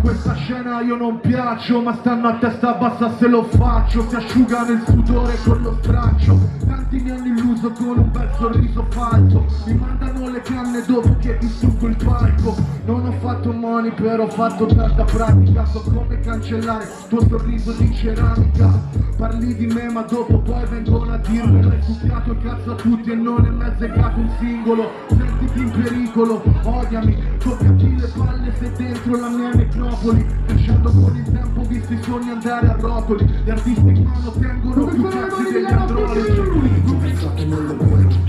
Questa scena io non piaccio, ma stanno a testa bassa se lo faccio. Si asciuga nel sudore con lo straccio. Tanti mi hanno illuso con un bel sorriso falso. Mi mandano le canne dopo che distruggo il palco. Non ho fatto money però ho fatto tanta pratica. So come cancellare tuo sorriso di ceramica. Parli di me ma dopo poi vengono a dirmi l'hai succhiato il cazzo a tutti e non è mezzegato un singolo. Sentiti in pericolo, odiami, toccati le palle se dentro la mia necropoli. Crescendo con il tempo ho visto i sogni andare a rotoli. Gli artisti in mano tengono più cazzi degli andrologi.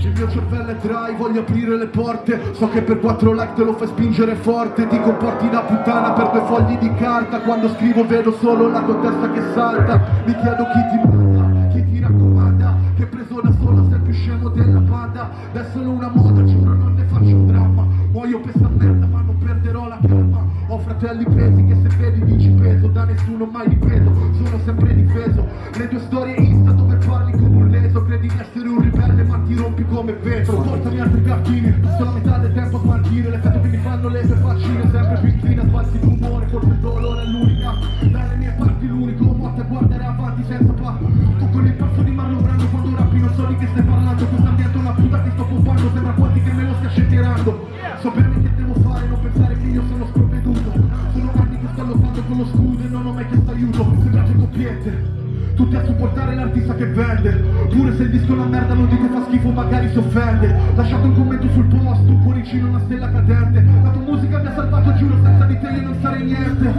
Il mio cervello è dry, voglio aprire le porte. So che per 4 like te lo fai spingere forte. Ti comporti da puttana per 2 fogli di carta. Quando scrivo vedo solo la tua testa che salta. Mi chiedo chi ti manda, chi ti raccomanda. Che preso da solo sei più scemo della banda. È solo una moda, giuro non ne faccio un dramma. Muoio per sta merda ma non perderò la calma. Ho fratelli presi che se vedi dici peso. Da nessuno mai dipeso, sono sempre difeso. Le tue storie Insta dove parli come un leso. Credi di essere un ribelle ma ti rompi come vetro. Portami altri cartini, sto la metà del tempo a smaltire. L'effetto che mi fanno le tue faccine sempre più inclina. Sbalzi d'umore, forse il dolore è l'unica. Dalle mie parti l'unico modo è guardare avanti senza passo. Tu con il passo di Marlon Brando quando rappi non so di che stai parlando. Questa ambiente è una puta che sto pompando. Sembra quasi che me lo stia scenderando. So bene che devo fare, non pensare che io sono sprovveduto. Sono anni che sto lottando con lo scudo e non ho mai chiesto aiuto. Sembrate coppiette, tutti a supportare l'artista che vende. Pure se il disco è una merda non dite fa schifo, magari si offende. Lasciate un commento sul post, un cuoricino, una stella cadente. La tua musica mi ha salvato, giuro, senza di te io non sarei niente.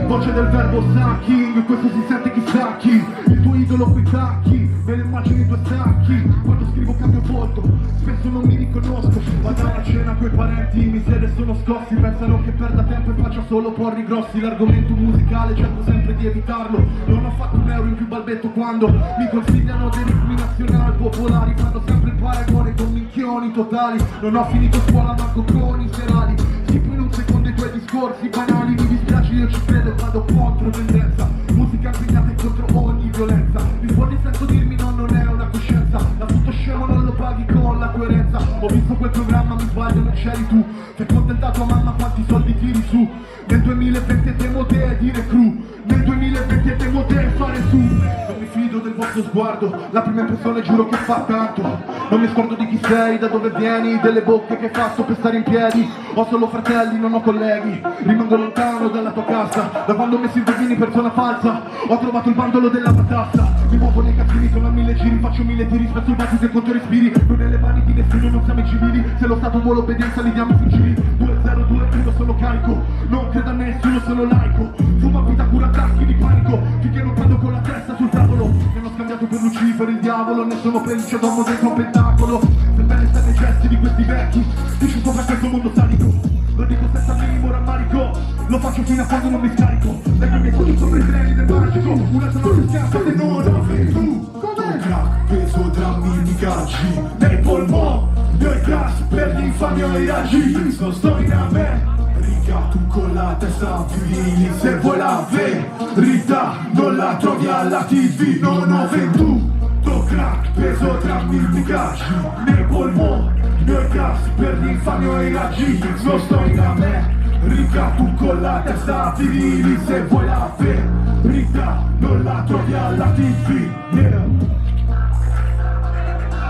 Voce del verbo sucking, questo si sente chissà chi. Il tuo idolo coi tacchi, me le immagini i tuoi sacchi. Quando scrivo cambio volto, spesso non mi riconosco. Vado a una cena coi parenti, mi siedo e sono scossi. Pensano che perda tempo e faccia solo porri grossi. L'argomento musicale cerco sempre di evitarlo. Non ho fatto un euro in più balbetto quando mi consigliano dei ritmi nazionali popolari. Fanno sempre il paragone con minchioni totali. Non ho finito scuola manco con i serali. Tipo in un secondo i tuoi discorsi banali. Mi dispiace io ci credo e vado contro tendenza. Musica impegnata e contro ogni violenza. Mi fuori senso dirmi no, non è una coscienza. Da tutto scemo non lo paghi con la coerenza. Ho visto quel programma, mi sbaglio non c'eri tu. Fai contentato a mamma quanti soldi tiri su. Nel 2020 temo te dire cru. Nel 2020 temo te fare su. Non mi fido del vostro sguardo, la prima impressione giuro che fa tanto. Non mi scordo di chi sei, da dove vieni, delle bocche che hai fatto per stare in piedi. Ho solo fratelli, non ho colleghi. Rimango lontano dalla tua casa, da quando ho messo indovini persona falsa. Ho trovato il bandolo della matassa. Mi muovo nei cazzini, sono a 1000 giri, faccio 1000 tiri. Spesso il battito e conto respiri. Non nelle mani di nessuno, non siamo i civili. Se lo Stato vuole obbedienza li diamo fucili. 2-0-2-1 sono carico, non credo a nessuno, sono laico. Fuma vita cura attacchi di panico, finché non cado con la testa sul tavolo. Mi hanno scambiato per Lucifero il diavolo, ne sono felice dopo dentro un pentacolo. Sebbene stanno i gesti di questi vecchi, dici sopra questo mondo sadico. Lo dico senza minimo rammarico, lo faccio fino a quando non mi scarico. Dai miei sogni sopra i treni del magico, una sono più schiaffa se non lo fai tu. Com'è? Crack, peso, drammi, migaggi, nei polmoni, noi gas per l'infamia e i raggi. Non sto in America, tu con la testa vivi. Se vuoi la verità, non la trovi alla TV. Non ho venduto crack, peso, drammi, migaggi, nei polmoni, noi gas per l'infamia e i raggi. Non sto in America, tu con la testa vivi. Se vuoi la verità, non la trovi alla TV. Yeah.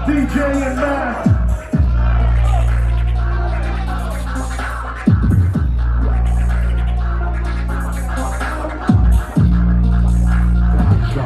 DJ and Matt.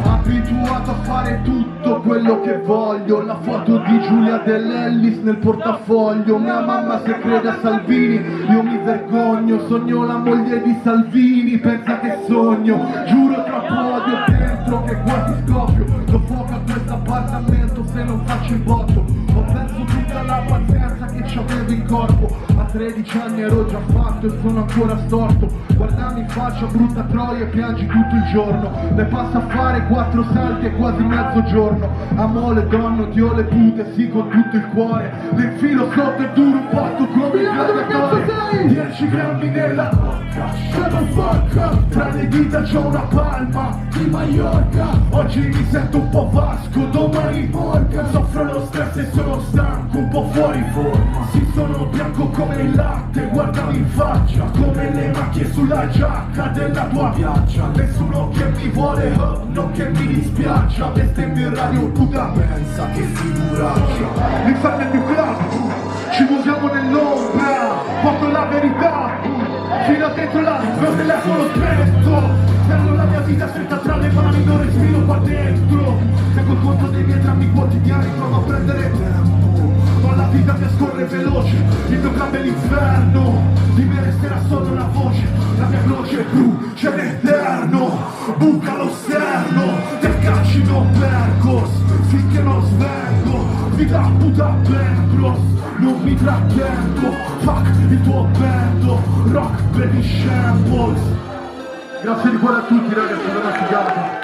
Abituato a fare tutto quello che voglio. La foto di Giulia dell'Ellis nel portafoglio. Mia mamma se crede a Salvini, io mi vergogno. Sogno la moglie di Salvini, pensa che sogno. Giuro tra podio dentro che quasi scoppio. Soffoca questo appartamento se non faccio il botto. Ho perso tutta la pazienza che c'avevo in corpo. A 13 anni ero già fatto e sono ancora storto. Guardami in faccia brutta troia e piangi tutto il giorno. Ne passa a fare 4 salti e quasi mezzogiorno. Amo le donne, odio le pute, sì con tutto il cuore. L'infilo sotto e duro un botto come il gladiatore. 10 grammi nella bocca, shut the fuck up. Tra le dita c'ho una palma, di Mallorca. Oggi mi sento un po' Vasco, domani Morgan. Soffro lo stress e sono stanco, un po' fuori forma. Sì, sono bianco come il latte, guardami in faccia, come le macchie sulla giacca della tua piaggia. Nessuno che mi vuole, oh, non che mi dispiaccia. Bestemmio in radio, puta pensa che figuraccia. L'inferno è il mio club, ci muoviamo nell'ombra, porto la verità, fino a dentro l'altro telefono spento. Perdo la mia vita senza tra le mani, non respiro qua dentro. Tengo conto dei miei drammi quotidiani, provo a prendere tempo. Ma la vita mi scorre veloce, il mio club è l'inferno. Di me resterà solo la voce, la mia croce blu, c'è l'eterno. Buca lo sterno, del calcino percos, finché non svengo. Vita puta percos, non mi trattengo. Fuck il tuo bando, rock baby shambles. Grazie di cuore a tutti ragazzi, è una figata.